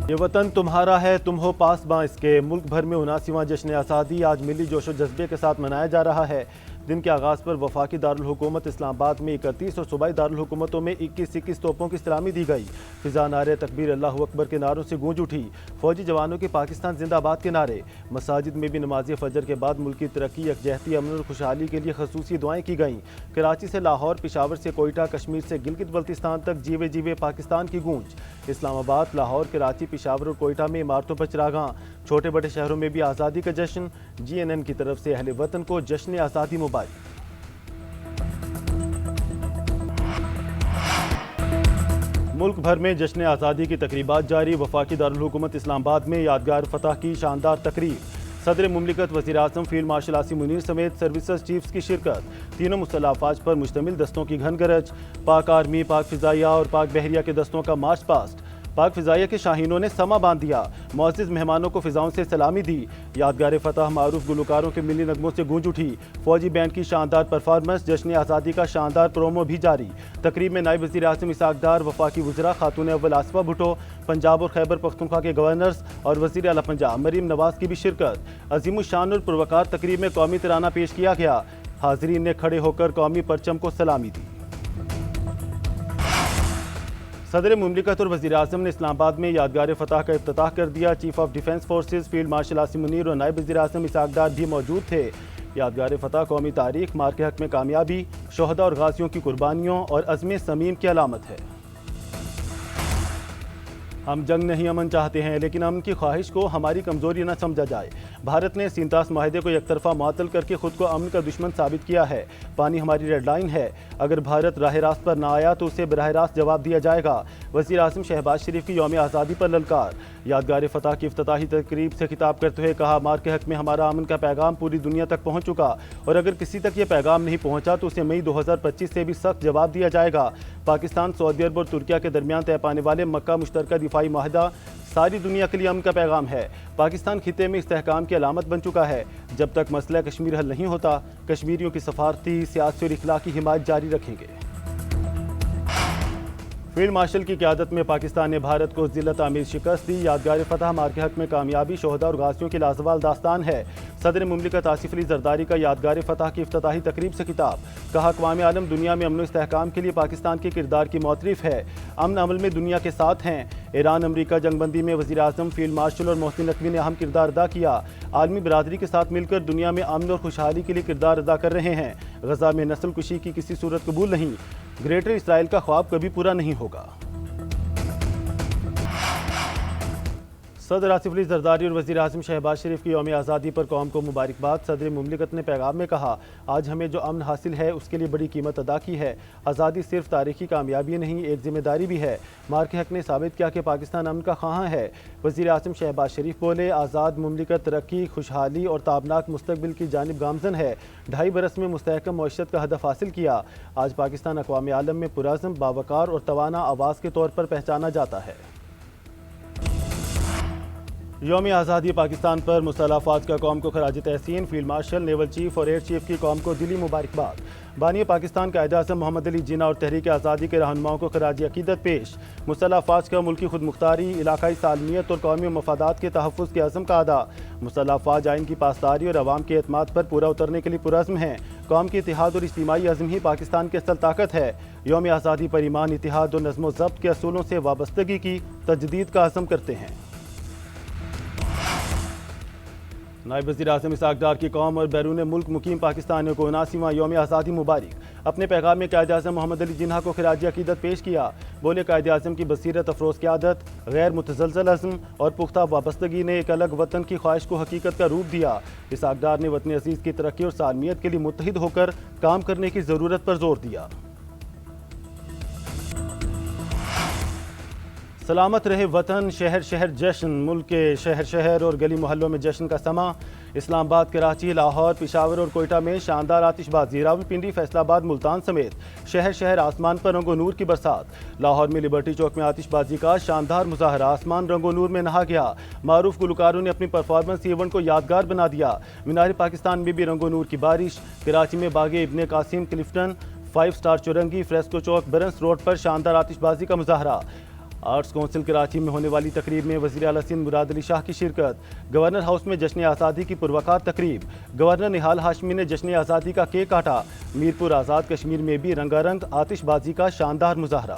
یہ وطن تمہارا ہے، تم ہو پاسباں اس کے۔ ملک بھر میں 79واں جشن آزادی آج ملی جوش و جذبے کے ساتھ منایا جا رہا ہے۔ دن کے آغاز پر وفاقی دارالحکومت اسلام آباد میں 31 اور صوبائی دارالحکومتوں میں 21 توپوں کی سلامی دی گئی۔ فضا نعرے تکبیر اللہ اکبر کے نعروں سے گونج اٹھی۔ فوجی جوانوں کے پاکستان زندہ باد کے نعرے۔ مساجد میں بھی نماز فجر کے بعد ملک کی ترقی، یکجہتی، امن اور خوشحالی کے لیے خصوصی دعائیں کی گئیں۔ کراچی سے لاہور، پشاور سے کوئٹہ، کشمیر سے گلگت بلتستان تک جیوے جیوے پاکستان کی گونج۔ اسلام آباد، لاہور، کراچی، پشاور اور کوئٹہ میں عمارتوں پر چراغاں۔ چھوٹے بڑے شہروں میں بھی آزادی کا جشن۔ GNN کی طرف سے اہل وطن کو جشن آزادی مبارک۔ ملک بھر میں جشن آزادی کی تقریبات جاری۔ وفاقی دارالحکومت اسلام آباد میں یادگار فتح کی شاندار تقریب۔ صدر مملکت، وزیر اعظم فیلڈ مارشل عاصم منیر سمیت سروسز چیفز کی شرکت۔ تینوں مسلح افواج پر مشتمل دستوں کی گھن گرج۔ پاک آرمی، پاک فضائیہ اور پاک بحریہ کے دستوں کا مارچ پاسٹ۔ پاک فضائیہ کے شاہینوں نے سما باندھ دیا۔ معزز مہمانوں کو فضاؤں سے سلامی دی۔ یادگار فتح معروف گلوکاروں کے ملی نغموں سے گونج اٹھی۔ فوجی بینڈ کی شاندار پرفارمنس۔ جشن آزادی کا شاندار پرومو بھی جاری۔ تقریب میں نائب وزیر اعظم اسحاق ڈار، وفاقی وزراء خاتون اول آصفہ بھٹو، پنجاب اور خیبر پختونخوا کے گورنرز اور وزیر اعلیٰ پنجاب مریم نواز کی بھی شرکت۔ عظیم الشان اور پروقار تقریب میں قومی ترانہ پیش کیا گیا۔ حاضرین نے کھڑے ہو کر قومی پرچم کو سلامی دی۔ صدر مملکت اور وزیر اعظم نے اسلام آباد میں یادگار فتح کا افتتاح کر دیا۔ Chief of defence forces field marshal Asim Munir اور نائب وزیر اعظم اسحاق ڈار بھی موجود تھے۔ یادگار فتح قومی تاریخ، مار کے حق میں کامیابی، شہداء اور غازیوں کی قربانیوں اور عزم صمیم کی علامت ہے۔ ہم جنگ نہیں امن چاہتے ہیں، لیکن امن کی خواہش کو ہماری کمزوری نہ سمجھا جائے۔ بھارت نے سینتاس معاہدے کو یک طرفہ معطل کر کے خود کو امن کا دشمن ثابت کیا ہے۔ پانی ہماری ریڈ لائن ہے۔ اگر بھارت راہ راست پر نہ آیا تو اسے براہ راست جواب دیا جائے گا۔ وزیر اعظم شہباز شریف کی یوم آزادی پر للکار۔ یادگار فتح کی افتتاحی تقریب سے خطاب کرتے ہوئے کہا، مار کے حق میں ہمارا امن کا پیغام پوری دنیا تک پہنچ چکا، اور اگر کسی تک یہ پیغام نہیں پہنچا تو اسے مئی 2025 سے بھی سخت جواب دیا جائے گا۔ پاکستان، سعودی عرب اور ترکیہ کے درمیان طے پانے والے مکہ مشترکہ دفاعی معاہدہ ساری دنیا کے لیے امن کا پیغام ہے۔ پاکستان خطے میں استحکام کی علامت بن چکا ہے۔ جب تک مسئلہ کشمیر حل نہیں ہوتا، کشمیریوں کی سفارتی، سیاسی اور اخلاقی حمایت جاری رکھیں گے۔ فیلڈ مارشل کی قیادت میں پاکستان نے بھارت کو ذلت آمیز شکست دی۔ یادگار فتح مار کے حق میں کامیابی، شہداء اور غازیوں کی لازوال داستان ہے۔ صدر مملکت آصف علی زرداری کا یادگار فتح کی افتتاحی تقریب سے خطاب۔ کہا، اقوام عالم دنیا میں امن و استحکام کے لیے پاکستان کے کردار کی معترف ہے۔ امن عمل میں دنیا کے ساتھ ہیں۔ ایران امریکہ جنگ بندی میں وزیر اعظم، فیلڈ مارشل اور محسن نقوی نے اہم کردار ادا کیا۔ عالمی برادری کے ساتھ مل کر دنیا میں امن اور خوشحالی کے لیے کردار ادا کر رہے ہیں۔ غزہ میں نسل کشی کی کسی صورت قبول نہیں۔ گریٹر اسرائیل کا خواب کبھی پورا نہیں ہوگا۔ صدر آصف علی زرداری اور وزیر اعظم شہباز شریف کی یوم آزادی پر قوم کو مبارکباد۔ صدر مملکت نے پیغام میں کہا، آج ہمیں جو امن حاصل ہے اس کے لیے بڑی قیمت ادا کی ہے۔ آزادی صرف تاریخی کامیابی نہیں، ایک ذمہ داری بھی ہے۔ مار کے حق نے ثابت کیا کہ پاکستان امن کا خواہاں ہے۔ وزیر اعظم شہباز شریف بولے، آزاد مملکت ترقی، خوشحالی اور تابناک مستقبل کی جانب گامزن ہے۔ 2.5 برس میں مستحکم معیشت کا ہدف حاصل کیا۔ آج پاکستان اقوام عالم میں پرعزم، باوقار اور توانا آواز کے طور پر پہچانا جاتا ہے۔ یوم آزادی پاکستان پر مسلح افواج کا قوم کو خراج تحسین۔ فیلڈ مارشل، نیول چیف اور ایئر چیف کی قوم کو دلی مبارکباد۔ بانی پاکستان قائد اعظم محمد علی جناح اور تحریک آزادی کے رہنماؤں کو خراج عقیدت پیش۔ مسلح افواج کا ملکی خود مختاری، علاقائی سالمیت اور قومی مفادات کے تحفظ کے عزم کا ادا۔ مسلح افواج آئین کی پاسداری اور عوام کے اعتماد پر پورا اترنے کے لیے پرعزم ہیں۔ قوم کے اتحاد اور اجتماعی عزم ہی پاکستان کی اصل طاقت ہے۔ یوم آزادی پر ایمان، اتحاد اور نظم و ضبط کے اصولوں سے وابستگی کی تجدید کا عزم کرتے ہیں۔ نائب وزیر اعظم اسحاق ڈار کی قوم اور بیرون ملک مقیم پاکستانیوں کو 79واں یوم آزادی مبارک۔ اپنے پیغام میں قائد اعظم محمد علی جناح کو خراج عقیدت پیش کیا۔ بولے، قائد اعظم کی بصیرت افروز قیادت، غیر متزلزل عزم اور پختہ وابستگی نے ایک الگ وطن کی خواہش کو حقیقت کا روپ دیا۔ اسحاق ڈار نے وطن عزیز کی ترقی اور سالمیت کے لیے متحد ہو کر کام کرنے کی ضرورت پر زور دیا۔ سلامت رہے وطن، شہر شہر جشن۔ ملک کے شہر شہر اور گلی محلوں میں جشن کا سما۔ اسلام آباد، کراچی، لاہور، پشاور اور کوئٹہ میں شاندار آتش بازی۔ راولپنڈی، فیصل آباد، ملتان سمیت شہر شہر آسمان پر رنگ و نور کی برسات۔ لاہور میں لبرٹی چوک میں آتش بازی کا شاندار مظاہرہ، آسمان رنگ و نور میں نہا گیا۔ معروف گلوکاروں نے اپنی پرفارمنس ایونٹ کو یادگار بنا دیا۔ مینار پاکستان میں بھی رنگ و نور کی بارش۔ کراچی میں باغ ابن قاسم، کلفٹن، 5 سٹار چورنگی، فریسکو چوک، برنس روڈ پر شاندار آتش بازی کا مظاہرہ۔ آرٹس کونسل کراچی میں ہونے والی تقریب میں وزیر اعلیٰ سندھ مراد علی شاہ کی شرکت۔ گورنر ہاؤس میں جشن آزادی کی پروقار تقریب۔ گورنر نہال ہاشمی نے جشن آزادی کا کیک کاٹا۔ میرپور آزاد کشمیر میں بھی رنگا رنگ آتش بازی کا شاندار مظاہرہ۔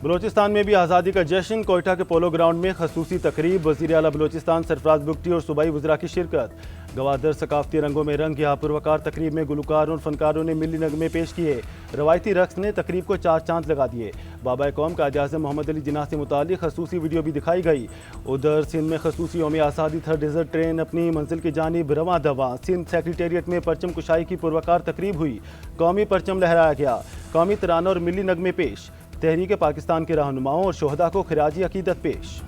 بلوچستان میں بھی آزادی کا جشن۔ کوئٹہ کے پولو گراؤنڈ میں خصوصی تقریب۔ وزیر اعلیٰ بلوچستان سرفراز بگٹی اور صوبائی وزراء کی شرکت۔ گوادر ثقافتی رنگوں میں رنگ گیا۔ پروقار تقریب میں گلوکاروں اور فنکاروں نے ملی نغمے پیش کیے۔ روایتی رقص نے تقریب کو چار چاند لگا دیے۔ بابا قوم قائد اعظم محمد علی جناح سے متعلق خصوصی ویڈیو بھی دکھائی گئی۔ ادھر سندھ میں خصوصی یوم آزادی تھرڈ ڈیزرٹ ٹرین اپنی منزل کی جانب رواں دواں۔ سندھ سیکریٹریٹ میں پرچم کشائی کی پروقار تقریب ہوئی۔ قومی پرچم لہرایا گیا۔ قومی ترانہ اور ملی نغمے پیش۔ تحریک پاکستان کے رہنماؤں اور شہداء کو خراج عقیدت پیش۔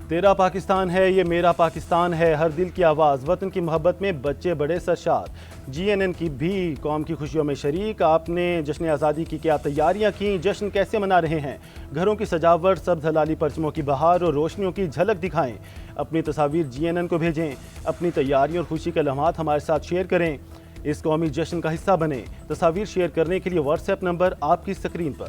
تیرا پاکستان ہے یہ میرا پاکستان ہے، ہر دل کی آواز، وطن کی محبت میں بچے بڑے سرشار۔ جی این این کی بھی قوم کی خوشیوں میں شریک۔ آپ نے جشن آزادی کی کیا تیاریاں کیں؟ جشن کیسے منا رہے ہیں؟ گھروں کی سجاوٹ، سبز ہلالی پرچموں کی بہار اور روشنیوں کی جھلک دکھائیں۔ اپنی تصاویر جی این این کو بھیجیں۔ اپنی تیاریوں اور خوشی کے لمحات ہمارے ساتھ شیئر کریں۔ اس قومی جشن کا حصہ بنیں۔ تصاویر شیئر کرنے کے لیے واٹس ایپ نمبر آپ کی اسکرین پر۔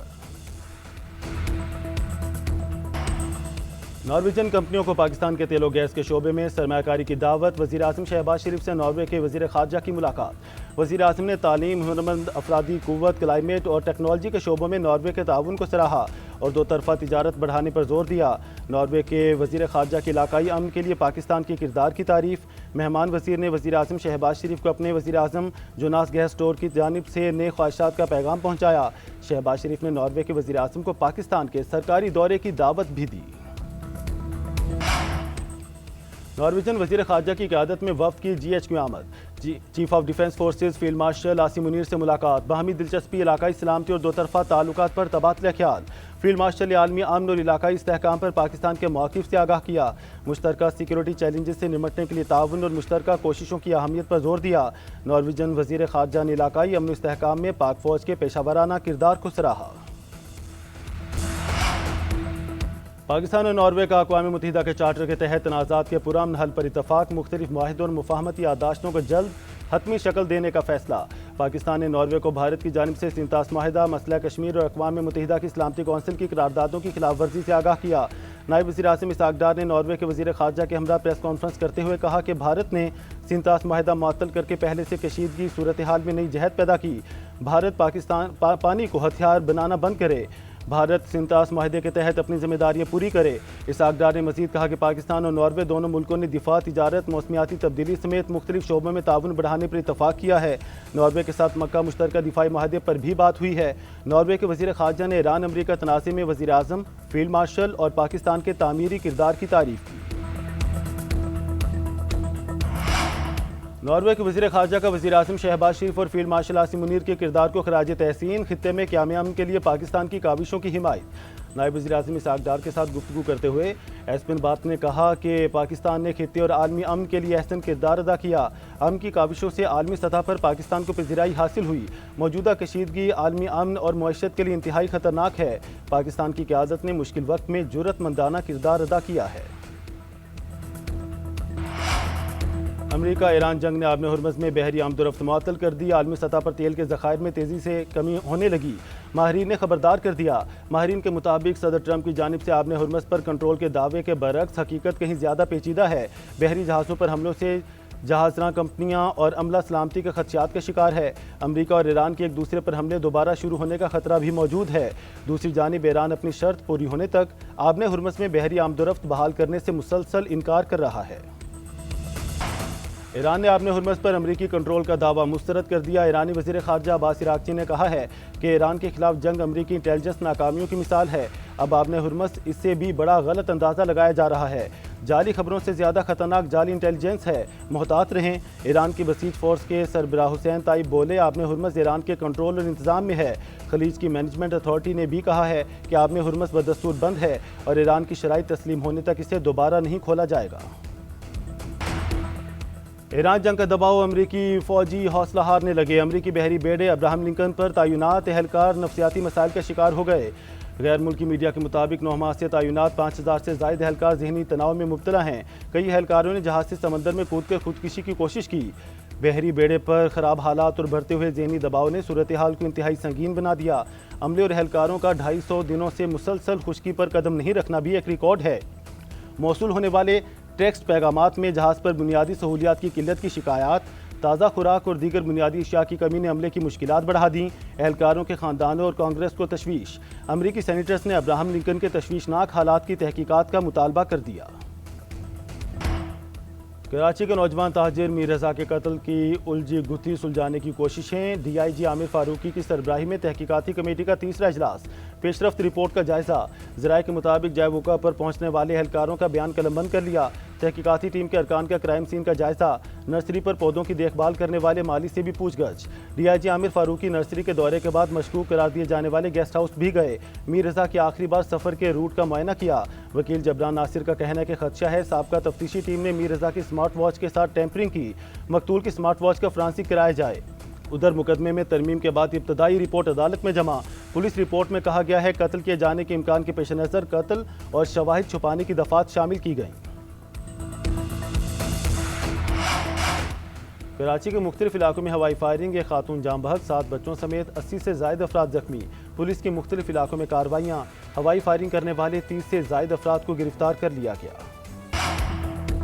نارویجن کمپنیوں کو پاکستان کے تیل و گیس کے شعبے میں سرمایہ کاری کی دعوت۔ وزیر اعظم شہباز شریف سے ناروے کے وزیر خارجہ کی ملاقات۔ وزیر اعظم نے تعلیم، ہنرمند افرادی قوت، کلائمیٹ اور ٹیکنالوجی کے شعبوں میں ناروے کے تعاون کو سراہا اور دو طرفہ تجارت بڑھانے پر زور دیا۔ ناروے کے وزیر خارجہ کی علاقائی امن کے لیے پاکستان کے کردار کی تعریف۔ مہمان وزیر نے وزیر اعظم شہباز شریف کو اپنے وزیر اعظم جوناس گیس اسٹور کی جانب سے نئے خواہشات کا پیغام پہنچایا۔ شہباز شریف نے ناروے کے وزیر اعظم کو پاکستان کے سرکاری دورے کی دعوت بھی دی۔ نارویجن وزیر خارجہ کی قیادت میں وفد کی جی ایچ کیو آمد۔ Chief of defence forces field marshal Asim Munir سے ملاقات۔ باہمی دلچسپی، علاقائی سلامتی اور دو طرفہ تعلقات پر تبادلہ خیال۔ فیلڈ مارشل نے عالمی امن اور علاقائی استحکام پر پاکستان کے موقف سے آگاہ کیا۔ مشترکہ سیکیورٹی چیلنجز سے نمٹنے کے لیے تعاون اور مشترکہ کوششوں کی اہمیت پر زور دیا۔ نارویجن وزیر خارجہ نے علاقائی امن و استحکام میں پاک فوج کے پیشہ ورانہ کردار کو سراہا۔ پاکستان اور ناروے کا اقوام متحدہ کے چارٹر کے تحت تنازعات کے پرامن حل پر اتفاق۔ مختلف معاہدوں اور مفاہمتی یادداشتوں کو جلد حتمی شکل دینے کا فیصلہ۔ پاکستان نے ناروے کو بھارت کی جانب سے سنتاس معاہدہ، مسئلہ کشمیر اور اقوام متحدہ کی سلامتی کونسل کی قراردادوں کی خلاف ورزی سے آگاہ کیا۔ نائب وزیر اعظم اسحاق ڈار نے ناروے کے وزیر خارجہ کے ہمراہ پریس کانفرنس کرتے ہوئے کہا کہ بھارت نے سنتاس معاہدہ معطل کر کے پہلے سے کشیدگی صورتحال میں نئی جہت پیدا کی۔ بھارت پاکستان پانی کو ہتھیار بنانا بند کرے۔ بھارت سنتاس معاہدے کے تحت اپنی ذمہ داریاں پوری کرے۔ اسحاق ڈار نے مزید کہا کہ پاکستان اور ناروے دونوں ملکوں نے دفاع، تجارت، موسمیاتی تبدیلی سمیت مختلف شعبوں میں تعاون بڑھانے پر اتفاق کیا ہے۔ ناروے کے ساتھ مکہ مشترکہ دفاعی معاہدے پر بھی بات ہوئی ہے۔ ناروے کے وزیر خارجہ نے ایران امریکہ تنازع میں وزیر اعظم، فیلڈ مارشل اور پاکستان کے تعمیری کردار کی تعریف کی۔ ناروے کے وزیر خارجہ کا وزیر اعظم شہباز شریف اور فیلڈ مارشل عاصم منیر کے کردار کو خراج تحسین۔ خطے میں قیام امن کے لیے پاکستان کی کاوشوں کی حمایت۔ نائب وزیر اعظم اسحاق ڈار کے ساتھ گفتگو کرتے ہوئے ایسپن بات نے کہا کہ پاکستان نے خطے اور عالمی امن کے لیے احسن کردار ادا کیا۔ امن کی کاوشوں سے عالمی سطح پر پاکستان کو پذیرائی حاصل ہوئی۔ موجودہ کشیدگی عالمی امن اور معیشت کے لیے انتہائی خطرناک ہے۔ پاکستان کی قیادت نے مشکل وقت میں جرأت مندانہ کردار ادا کیا ہے۔ امریکہ ایران جنگ نے آبِ ہرمز میں بحری آمد و رفت معطل کر دی۔ عالمی سطح پر تیل کے ذخائر میں تیزی سے کمی ہونے لگی۔ ماہرین نے خبردار کر دیا۔ ماہرین کے مطابق صدر ٹرمپ کی جانب سے آبِ ہرمز پر کنٹرول کے دعوے کے برعکس حقیقت کہیں زیادہ پیچیدہ ہے۔ بحری جہازوں پر حملوں سے جہازراں کمپنیاں اور عملہ سلامتی کے خدشات کا شکار ہے۔ امریکہ اور ایران کے ایک دوسرے پر حملے دوبارہ شروع ہونے کا خطرہ بھی موجود ہے۔ دوسری جانب ایران اپنی شرط پوری ہونے تک آبِ ہرمز میں بحری آمد و رفت بحال کرنے سے مسلسل انکار کر رہا ہے۔ ایران نے آبِ ہرمز پر امریکی کنٹرول کا دعویٰ مسترد کر دیا۔ ایرانی وزیر خارجہ عباس عراقچی نے کہا ہے کہ ایران کے خلاف جنگ امریکی انٹیلیجنس ناکامیوں کی مثال ہے۔ اب آبِ ہرمز اس سے بھی بڑا غلط اندازہ لگایا جا رہا ہے۔ جعلی خبروں سے زیادہ خطرناک جعلی انٹیلیجنس ہے، محتاط رہیں۔ ایران کی بسیج فورس کے سربراہ حسین طیب بولے آبِ ہرمز ایران کے کنٹرول اور انتظام میں ہے۔ خلیج کی مینجمنٹ اتھارٹی نے بھی کہا ہے کہ آبِ ہرمز بدستور بند ہے اور ایران کی شرائط تسلیم ہونے تک اسے دوبارہ نہیں کھولا جائے گا۔ ایران جنگ کا دباؤ، امریکی فوجی حوصلہ ہارنے لگے۔ امریکی بحری بیڑے ابراہم لنکن پر تعینات اہلکار نفسیاتی مسائل کا شکار ہو گئے۔ غیر ملکی میڈیا کے مطابق 9 ماہ سے تعینات 5000 سے زائد اہلکار ذہنی تناؤ میں مبتلا ہیں۔ کئی اہلکاروں نے جہاز سے سمندر میں کود کر خودکشی کی کوشش کی۔ بحری بیڑے پر خراب حالات اور بڑھتے ہوئے ذہنی دباؤ نے صورتحال کو انتہائی سنگین بنا دیا۔ عملے اور اہلکاروں کا 250 دنوں سے مسلسل خشکی پر قدم نہیں رکھنا بھی ایک ریکارڈ ہے۔ موصول ہونے والے ٹیکسٹ پیغامات میں جہاز پر بنیادی سہولیات کی قلت کی شکایات، تازہ خوراک اور دیگر بنیادی اشیاء کی کمی نے عملے کی مشکلات بڑھا دیں۔ اہلکاروں کے خاندانوں اور کانگریس کو تشویش۔ امریکی سینیٹرز نے ابراہم لنکن کے تشویشناک حالات کی تحقیقات کا مطالبہ کر دیا۔ کراچی کے نوجوان تاجر میر رضا کے قتل کی الجھی گتھی سلجھانے کی کوششیں۔ D I G Aamir Farooqui کی سربراہی میں تحقیقاتی کمیٹی کا تیسرا اجلاس، پیش رفت رپورٹ کا جائزہ۔ ذرائع کے مطابق جائے وقوع پر پہنچنے والے اہلکاروں کا بیان قلم بند کر لیا۔ تحقیقاتی ٹیم کے ارکان کا کرائم سین کا جائزہ۔ نرسری پر پودوں کی دیکھ بھال کرنے والے مالی سے بھی پوچھ گچھ۔ D I G Aamir Farooqui nursery کے دورے کے بعد مشکوک قرار دیے جانے والے گیسٹ ہاؤس بھی گئے۔ میر رضا کے آخری بار سفر کے روٹ کا معائنہ کیا۔ وکیل جبران ناصر کا کہنا ہے کہ خدشہ ہے سابقہ تفتیشی ٹیم نے میر رضا کی سمارٹ واچ کے ساتھ ٹیمپرنگ کی، مقتول کی سمارٹ واچ کا فرانسک کرایا جائے۔ ادھر مقدمے میں ترمیم کے بعد ابتدائی رپورٹ عدالت میں جمع۔ پولیس رپورٹ میں کہا گیا ہے قتل کیے جانے کے امکان کے پیش نظر قتل اور شواہد چھپانے کی دفعات شامل کی گئیں۔ کراچی کے مختلف علاقوں میں ہوائی فائرنگ، ایک خاتون جاں بحق، 7 بچوں سمیت 80 سے زائد افراد زخمی۔ پولیس کی مختلف علاقوں میں کارروائیاں، ہوائی فائرنگ کرنے والے 30 سے زائد افراد کو گرفتار کر لیا گیا۔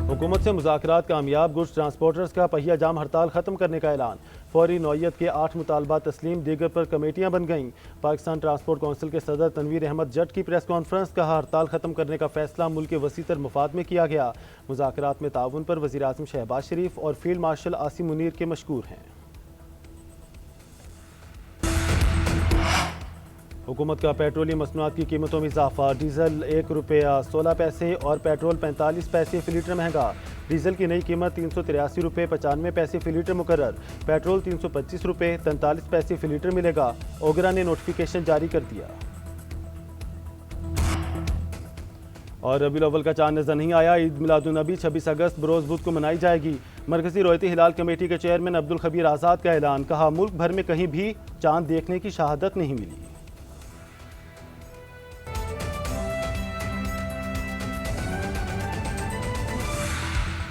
حکومت سے مذاکرات کامیاب، گڈز ٹرانسپورٹرز کا پہیہ جام ہڑتال ختم کرنے کا اعلان۔ فوری نوعیت کے 8 مطالبات تسلیم، دیگر پر کمیٹیاں بن گئیں۔ پاکستان ٹرانسپورٹ کونسل کے صدر تنویر احمد جٹ کی پریس کانفرنس، کہا ہڑتال ختم کرنے کا فیصلہ ملک کے وسیع تر مفاد میں کیا گیا۔ مذاکرات میں تعاون پر وزیر اعظم شہباز شریف اور فیلڈ مارشل عاصم منیر کے مشکور ہیں۔ حکومت کا پیٹرولیم مصنوعات کی قیمتوں میں اضافہ، ڈیزل 1 روپیہ 16 پیسے اور پیٹرول 45 پیسے فی لیٹر مہنگا۔ ڈیزل کی نئی قیمت 383 روپے 95 پیسے فی لیٹر مقرر، پیٹرول 325 روپے 43 پیسے فی لیٹر ملے گا۔ اوگرا نے نوٹیفیکیشن جاری کر دیا۔ اور ربیع الاول کا چاند نظر نہیں آیا، عید میلاد النبی 26 اگست بروز بدھ کو منائی جائے گی۔ مرکزی رویتی ہلال کمیٹی کے چیئرمین عبدالخبیر آزاد کا اعلان، کہا ملک بھر میں کہیں بھی چاند دیکھنے کی شہادت نہیں ملی۔